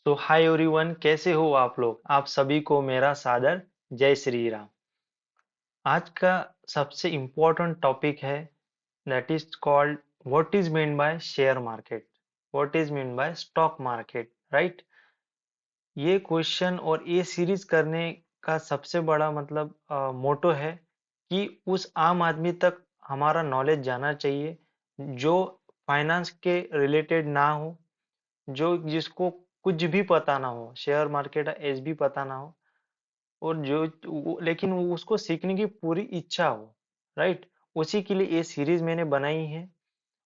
तो hi everyone, कैसे हो आप लोग। आप सभी को मेरा सादर जय श्री राम। आज का सबसे इम्पोर्टेंट टॉपिक है, that is called what is mean by share market, what is mean bye stock market, right. ये क्वेश्चन और ये सीरीज करने का सबसे बड़ा मतलब मोटो है कि उस आम आदमी तक हमारा नॉलेज जाना चाहिए जो फाइनेंस के रिलेटेड ना हो, जो जिसको कुछ भी पता ना हो, शेयर मार्केट एस भी पता ना हो, और लेकिन वो उसको सीखने की पूरी इच्छा हो, राइट। उसी के लिए ये सीरीज मैंने बनाई है।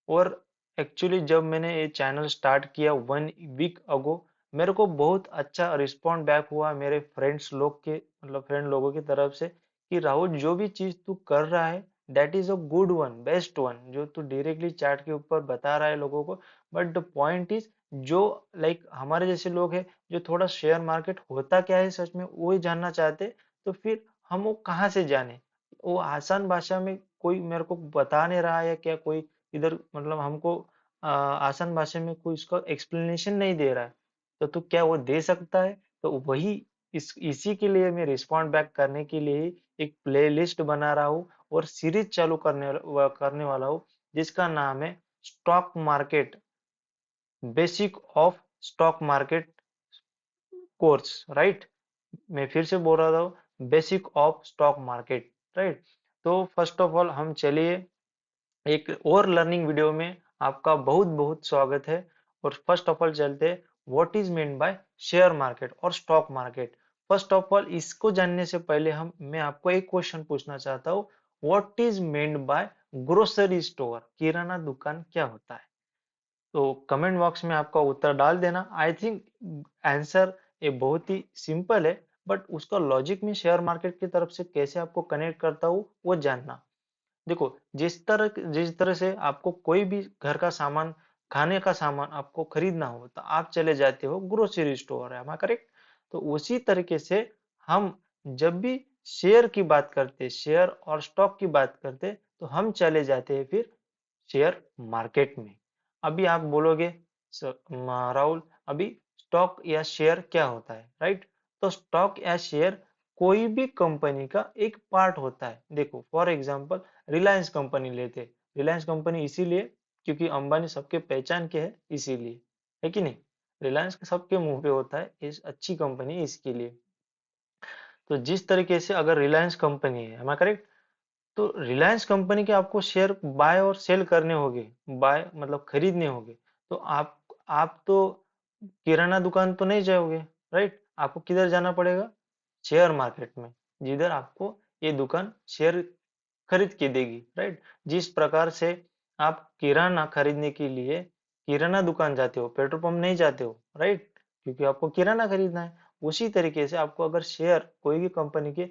और एक्चुअली जब मैंने ये चैनल स्टार्ट किया 1 वीक अगो, मेरे को बहुत अच्छा रिस्पॉन्ड बैक हुआ मेरे फ्रेंड्स लोग के, मतलब फ्रेंड लोगों की तरफ से, कि राहुल जो भी चीज तू कर रहा है that is a good one, best one, जो तू डायरेक्टली चैट के ऊपर बता रहा है लोगों को। बट द पॉइंट इज, जो हमारे जैसे लोग हैं, जो थोड़ा शेयर मार्केट होता क्या है सच में वो ही जानना चाहते, तो फिर हम वो कहाँ से जाने। वो आसान भाषा में कोई मेरे को बता नहीं रहा है क्या, कोई इधर मतलब हमको आसान भाषा में कोई इसका एक्सप्लेनेशन नहीं दे रहा है, तो क्या वो दे सकता है। तो वही इसी के लिए मैं रिस्पॉन्ड बैक करने के लिए एक प्लेलिस्ट बना रहा हूँ और सीरीज चालू करने वाला हूँ, जिसका नाम है stock market, basic of stock market course, right. मैं फिर से बोल रहा था, basic of stock market, right. तो फर्स्ट ऑफ ऑल हम चलिए एक और लर्निंग वीडियो में आपका बहुत बहुत स्वागत है। और फर्स्ट ऑफ ऑल चलते हैं, what is mean by share market और stock market. First of all इसको जानने से पहले हम मैं आपको एक क्वेश्चन पूछना चाहता हूँ, what is mean by grocery store, किराना दुकान क्या होता है। तो कमेंट बॉक्स में आपका उत्तर डाल देना। आई थिंक आंसर ये बहुत ही सिंपल है, बट उसका लॉजिक में शेयर मार्केट की तरफ से कैसे आपको कनेक्ट करता हूँ वो जानना। देखो, जिस तरह से आपको कोई भी घर का सामान, खाने का सामान आपको खरीदना हो तो आप चले जाते हो ग्रोसरी स्टोर, है करेक्ट। तो उसी तरीके से हम जब भी शेयर की बात करते, शेयर और स्टॉक की बात करते, तो हम चले जाते हैं फिर शेयर मार्केट में। अभी आप बोलोगे, राहुल अभी स्टॉक या शेयर क्या होता है, राइट। तो स्टॉक या शेयर कोई भी कंपनी का एक पार्ट होता है। देखो फॉर एग्जांपल रिलायंस कंपनी लेते, रिलायंस कंपनी इसीलिए क्योंकि अंबानी सबके पहचान के है, इसीलिए, है कि नहीं। रिलायंस सबके मुंह पे होता है, इस अच्छी कंपनी इसके लिए। तो जिस तरीके से अगर रिलायंस कंपनी है, करेक्ट, तो रिलायंस कंपनी के आपको शेयर बाय और सेल करने होंगे, बाय मतलब खरीदने होंगे, तो आप तो किराना दुकान तो नहीं जाओगे, राइट। आपको किधर जाना पड़ेगा, शेयर मार्केट में, जिधर आपको ये दुकान शेयर खरीद के देगी, राइट। जिस प्रकार से आप किराना खरीदने के लिए किराना दुकान जाते हो, पेट्रोल पंप नहीं जाते हो, राइट, क्योंकि आपको किराना खरीदना है। उसी तरीके से आपको अगर शेयर, कोई भी कंपनी के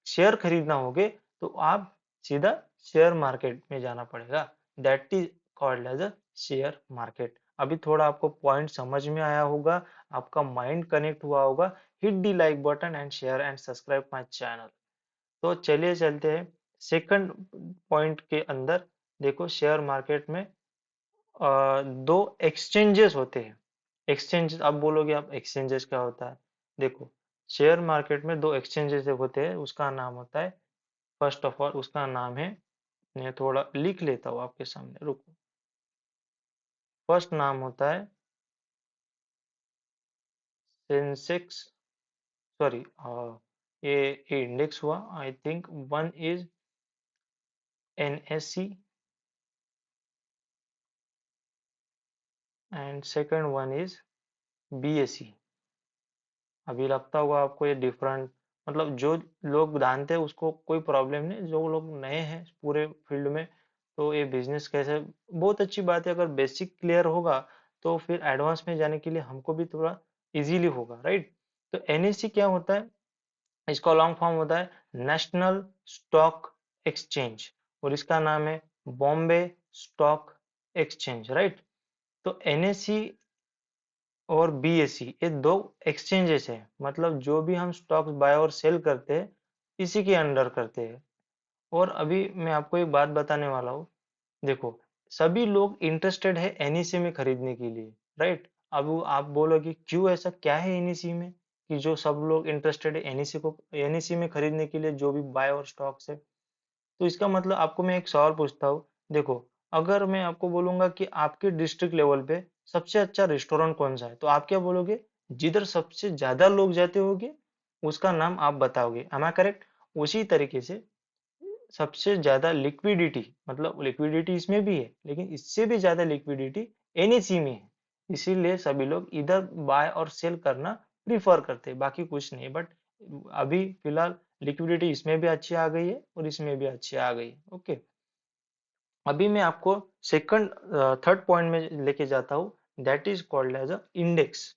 शेयर खरीदना होगे, तो आप सीधा शेयर मार्केट में जाना पड़ेगा, that is called as a share market. अभी थोड़ा आपको पॉइंट समझ में आया होगा, आपका माइंड कनेक्ट हुआ होगा। Hit the like button and share and subscribe my channel. तो चलिए चलते हैं सेकंड पॉइंट के अंदर। देखो शेयर मार्केट में दो एक्सचेंजेस होते हैं। एक्सचेंज आप बोलोगे, आप एक्सचेंजेस क्या होता है। देखो, शेयर मार्केट में दो एक्सचेंजेस होते हैं, उसका नाम होता है, फर्स्ट ऑफ ऑल उसका नाम है, मैं थोड़ा लिख लेता हूँ आपके सामने, रुको। फर्स्ट नाम होता है सेंसेक्स, सॉरी, ये इंडेक्स हुआ, I think one is NSC and second one is BSE. अभी लगता होगा आपको ये डिफरेंट, मतलब जो लोग जानते हैं उसको कोई प्रॉब्लम नहीं, जो लोग नए हैं पूरे फील्ड में, तो ये बिजनेस कैसे, बहुत अच्छी बात है। अगर बेसिक क्लियर होगा तो फिर एडवांस में जाने के लिए हमको भी थोड़ा इजीली होगा, राइट। तो एनएससी क्या होता है, इसका लॉन्ग फॉर्म होता है नेशनल स्टॉक एक्सचेंज, और इसका नाम है बॉम्बे स्टॉक एक्सचेंज, राइट। तो एनएससी और बीएसई ये दो एक्सचेंजेस है, मतलब जो भी हम स्टॉक्स बाय और सेल करते हैं इसी के अंडर करते हैं। और अभी मैं आपको एक बात बताने वाला हूँ। देखो, सभी लोग इंटरेस्टेड है एनईसी में खरीदने के लिए, राइट। अब आप बोलोगे क्यों, ऐसा क्या है एनईसी में कि जो सब लोग इंटरेस्टेड है एनईसी में खरीदने के लिए, जो भी बाय और स्टॉक्स है। तो इसका मतलब आपको मैं एक सवाल पूछता हूँ। देखो, अगर मैं आपको बोलूंगा कि आपके डिस्ट्रिक्ट लेवल पे सबसे अच्छा रेस्टोरेंट कौन सा है, तो आप क्या बोलोगे? जिधर सबसे ज्यादा लोग जाते होंगे उसका नाम आप बताओगे। Am I correct? उसी तरीके से सबसे ज्यादा लिक्विडिटी, मतलब लिक्विडिटी इसमें भी है लेकिन इससे भी ज्यादा लिक्विडिटी एनईसी में है, इसीलिए सभी लोग इधर बाय और सेल करना प्रीफर करते हैं, बाकी कुछ नहीं। बट अभी फिलहाल लिक्विडिटी इसमें भी अच्छी आ गई है और इसमें भी अच्छी आ गई है। ओके, अभी मैं आपको सेकंड थर्ड पॉइंट में लेके जाता हूँ, that is called as a index.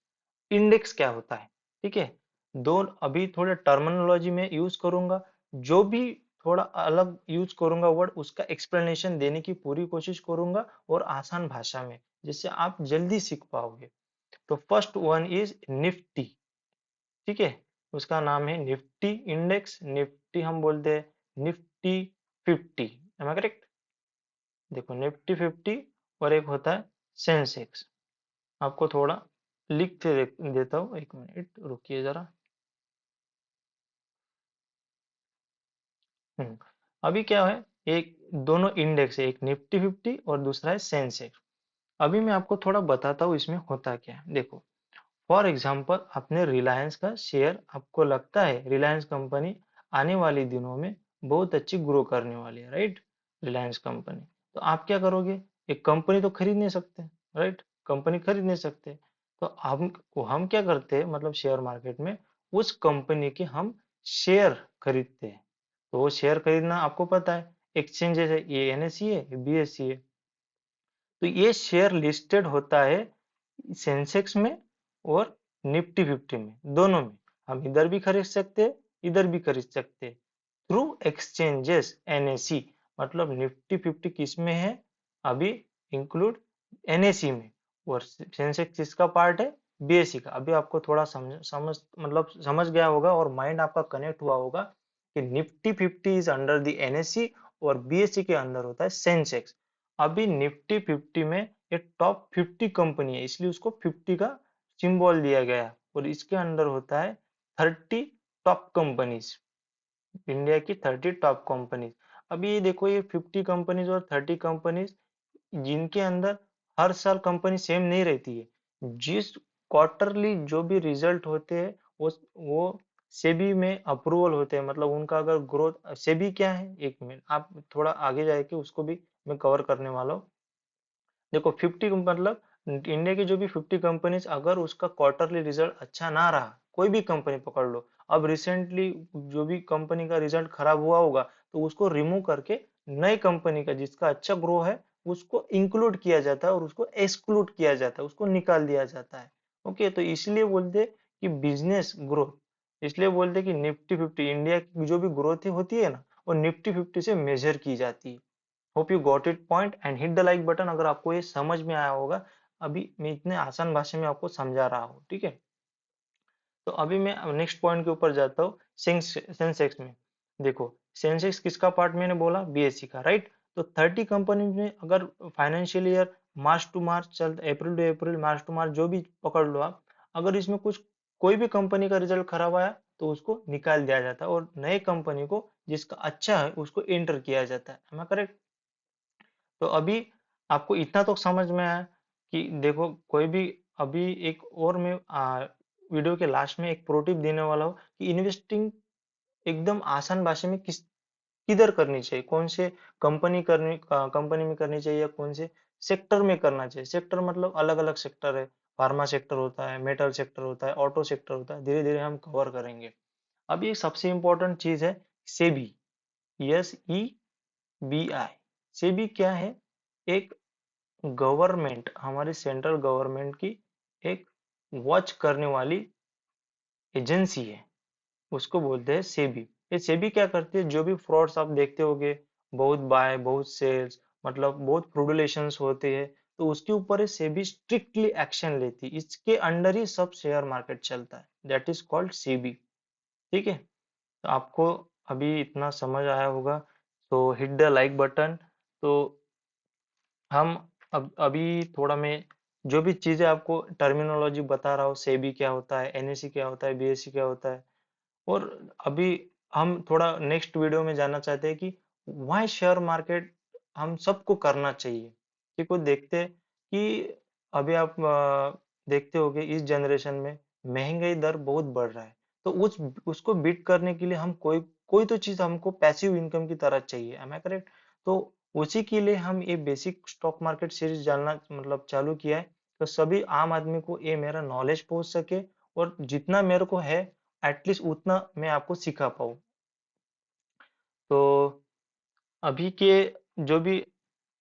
Index क्या होता है? ठीक है, दो अभी थोड़ा टर्मिनोलॉजी में यूज करूंगा, जो भी थोड़ा अलग यूज करूंगा वर्ड, उसका एक्सप्लेनेशन देने की पूरी कोशिश करूंगा और आसान भाषा में, जिससे आप जल्दी सीख पाओगे। तो फर्स्ट वन इज निफ्टी। ठीक है, उसका नाम है निफ्टी इंडेक्स। निफ्टी हम बोलते हैं निफ्टी 50, एम आई करेक्ट? देखो, निफ्टी 50 और एक होता है सेंसेक्स। आपको थोड़ा लिख के देता हूँ, एक मिनट रुकिए जरा। हम्म, अभी क्या है, एक दोनों इंडेक्स है, एक निफ्टी 50 और दूसरा है सेंसेक्स। अभी मैं आपको थोड़ा बताता हूँ इसमें होता क्या है। देखो, फॉर एग्जाम्पल आपने रिलायंस का शेयर, आपको लगता है रिलायंस कंपनी आने वाले दिनों में बहुत अच्छी ग्रो करने वाली है, राइट? रिलायंस कंपनी, तो आप क्या करोगे? एक कंपनी तो खरीद नहीं सकते, राइट? कंपनी खरीद नहीं सकते, तो हम क्या करते हैं, मतलब शेयर मार्केट में उस कंपनी के हम शेयर खरीदते हैं। तो वो शेयर खरीदना आपको पता है, एक्सचेंजेस है, ये एनएसई है, बीएसई है। तो ये शेयर लिस्टेड होता है सेंसेक्स में और निफ्टी 50 में, दोनों में। हम इधर भी खरीद सकते हैं, इधर भी खरीद सकते हैं थ्रू एक्सचेंजेस, एनएसी। मतलब निफ्टी 50 किस में है अभी? इंक्लूड एनएसी में। और सेंसेक्स किसका पार्ट है? बीएसई का। अभी आपको थोड़ा समझ गया होगा और माइंड आपका कनेक्ट हुआ होगा कि Nifty 50 is under the NSC और बीएसई के अंदर होता है सेंसेक्स। अभी निफ्टी 50 में ये टॉप 50 कंपनी है, इसलिए उसको 50 का सिंबल दिया गया, और इसके अंदर होता है 30 टॉप कंपनीज, इंडिया की 30 टॉप कंपनीज। अभी ये देखो, ये 50 कंपनीज और 30 कंपनीज, जिनके अंदर हर साल कंपनी सेम नहीं रहती है। जिस क्वार्टरली जो भी रिजल्ट होते हैं वो सेबी में अप्रूवल होते हैं, मतलब उनका अगर ग्रोथ, सेबी क्या है, एक मिनट आप थोड़ा आगे जाके उसको भी मैं कवर करने वाला हूँ। देखो, 50 मतलब इंडिया की जो भी 50 कंपनीज, अगर उसका क्वार्टरली रिजल्ट अच्छा ना रहा, कोई भी कंपनी पकड़ लो, अब रिसेंटली जो भी कंपनी का रिजल्ट खराब हुआ होगा, तो उसको रिमूव करके नई कंपनी का जिसका अच्छा ग्रो है उसको इंक्लूड किया जाता है और उसको एक्सक्लूड किया जाता है, उसको निकाल दिया जाता है। ओके, तो इसलिए बोलते कि बिजनेस ग्रोथ, इसलिए बोलते कि निफ्टी 50 इंडिया की जो भी ग्रोथ होती है ना, वो निफ्टी 50 से मेजर की जाती है। Hope you got it point and hit the like button अगर आपको ये समझ में आया होगा। अभी मैं इतने आसान भाषा में आपको समझा रहा हूँ, ठीक है? तो अभी मैं नेक्स्ट पॉइंट के ऊपर जाता हूँ, सेंसेक्स में। देखो, सेंसेक्स किसका पार्ट मैंने बोला? बीएससी का, राइट? तो 30 कंपनी में अगर फाइनेंशियल ईयर मार्च टू मार्च चल, अप्रैल टू अप्रैल, मार्च टू मार्च, जो भी पकड़ लो आप, अगर इसमें कुछ कोई भी कंपनी का रिजल्ट खराब आया तो उसको निकाल दिया जाता है और नए कंपनी को जिसका अच्छा है उसको एंटर किया जाता है। करेक्ट? तो अभी आपको इतना तो समझ में आया कि देखो, कोई भी, अभी एक और मैं वीडियो के लास्ट में एक प्रो टिप देने वाला हूँ कि इन्वेस्टिंग एकदम आसान भाषा में किधर करनी चाहिए, कौन से कंपनी में करनी चाहिए, या कौन से सेक्टर में करना चाहिए। सेक्टर मतलब अलग अलग सेक्टर है, फार्मा सेक्टर होता है, मेटल सेक्टर होता है, ऑटो सेक्टर होता है, धीरे धीरे हम कवर करेंगे। अब ये सबसे इंपॉर्टेंट चीज है, सेबी, SEBI। सेबी क्या है? एक गवर्नमेंट, हमारी सेंट्रल गवर्नमेंट की एक वॉच करने वाली एजेंसी है, उसको बोलते हैं सेबी। ये सेबी क्या करती है? जो भी फ्रॉड्स आप देखते होगे, बहुत बाय बहुत सेल्स, मतलब बहुत फ्रॉडुलेशंस होते हैं, तो उसके ऊपर ये सेबी स्ट्रिक्टली एक्शन लेती है, इसके अंडर ही सब शेयर मार्केट चलता है, दैट इज कॉल्ड सेबी। ठीक है, तो आपको अभी इतना समझ आया होगा, तो हिट द लाइक बटन। तो हम अब अभी थोड़ा मैं जो भी चीजें आपको टर्मिनोलॉजी बता रहा हूँ, सेबी क्या होता है, एनएससी क्या होता है, बीएससी क्या होता है, और अभी हम थोड़ा नेक्स्ट वीडियो में जानना चाहते हैं कि वाई शेयर मार्केट हम सबको करना चाहिए। क्योंकि देखते हैं कि अभी आप देखते होंगे इस जनरेशन में महंगाई दर बहुत बढ़ रहा है, तो उस उसको बीट करने के लिए हम कोई कोई तो चीज हमको पैसिव इनकम की तरह चाहिए, एम आई करेक्ट? तो उसी के लिए हम ये बेसिक स्टॉक मार्केट सीरीज जानना मतलब चालू किया है, तो सभी आम आदमी को ये मेरा नॉलेज पहुंच सके, और जितना मेरे को है एटलीस्ट उतना मैं आपको सिखा पाऊँ। तो अभी के जो भी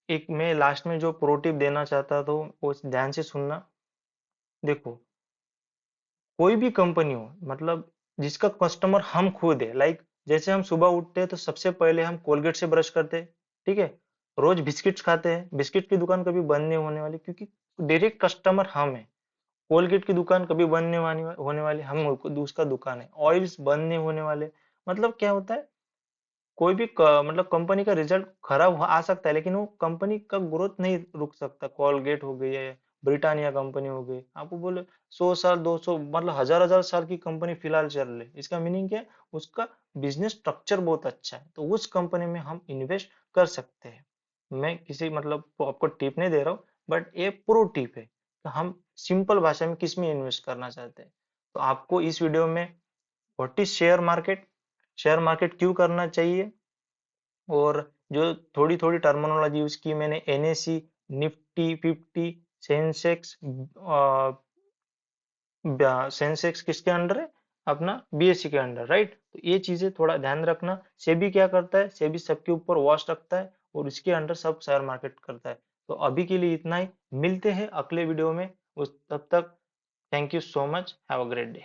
एक मैं लास्ट में जो प्रो टिप देना चाहता था वो ध्यान से सुनना। देखो, कोई भी कंपनी हो, मतलब जिसका कस्टमर हम खुद है, लाइक जैसे हम सुबह उठते हैं तो सबसे पहले हम कोलगेट से ब्रश करते हैं, ठीक है? रोज बिस्किट्स खाते हैं, बिस्किट की दुकान कभी बंद नहीं होने वाली, क्योंकि डायरेक्ट कस्टमर हम है। कोलगेट की दुकान कभी बंद नहीं होने वाली, हम उसका दुकान है। ऑयल्स बंद नहीं होने वाले। मतलब क्या होता है, कोई भी मतलब कंपनी का रिजल्ट खराब आ सकता है, लेकिन वो कंपनी का ग्रोथ नहीं रुक सकता। कॉलगेट हो गई है, ब्रिटानिया कंपनी हो गई, आपको बोले 100 साल 200 मतलब हजार हजार साल की कंपनी फिलहाल चल रही है, इसका मीनिंग क्या है? उसका बिजनेस स्ट्रक्चर बहुत अच्छा है, तो उस कंपनी में हम इन्वेस्ट कर सकते हैं। मैं किसी मतलब आपको टिप नहीं दे रहा हूँ, बट ये प्रो टिप है, तो हम सिंपल भाषा में किस में इन्वेस्ट करना चाहते हैं। तो आपको इस वीडियो में what is share market, share market क्यों करना चाहिए, और जो थोड़ी थोड़ी टर्मिनोलॉजी यूज की मैंने, एनएससी, निफ्टी 50, सेंसेक्स, सेंसेक्स किसके अंडर है? अपना बीएससी के अंडर, राइट? तो ये चीजें थोड़ा ध्यान रखना। सेबी क्या करता है? सेबी सबके ऊपर वॉच रखता है, और इसके अंडर सब शेयर मार्केट करता है। तो अभी के लिए इतना ही, मिलते हैं अगले वीडियो में। उस तब तक thank you so much, have a great day.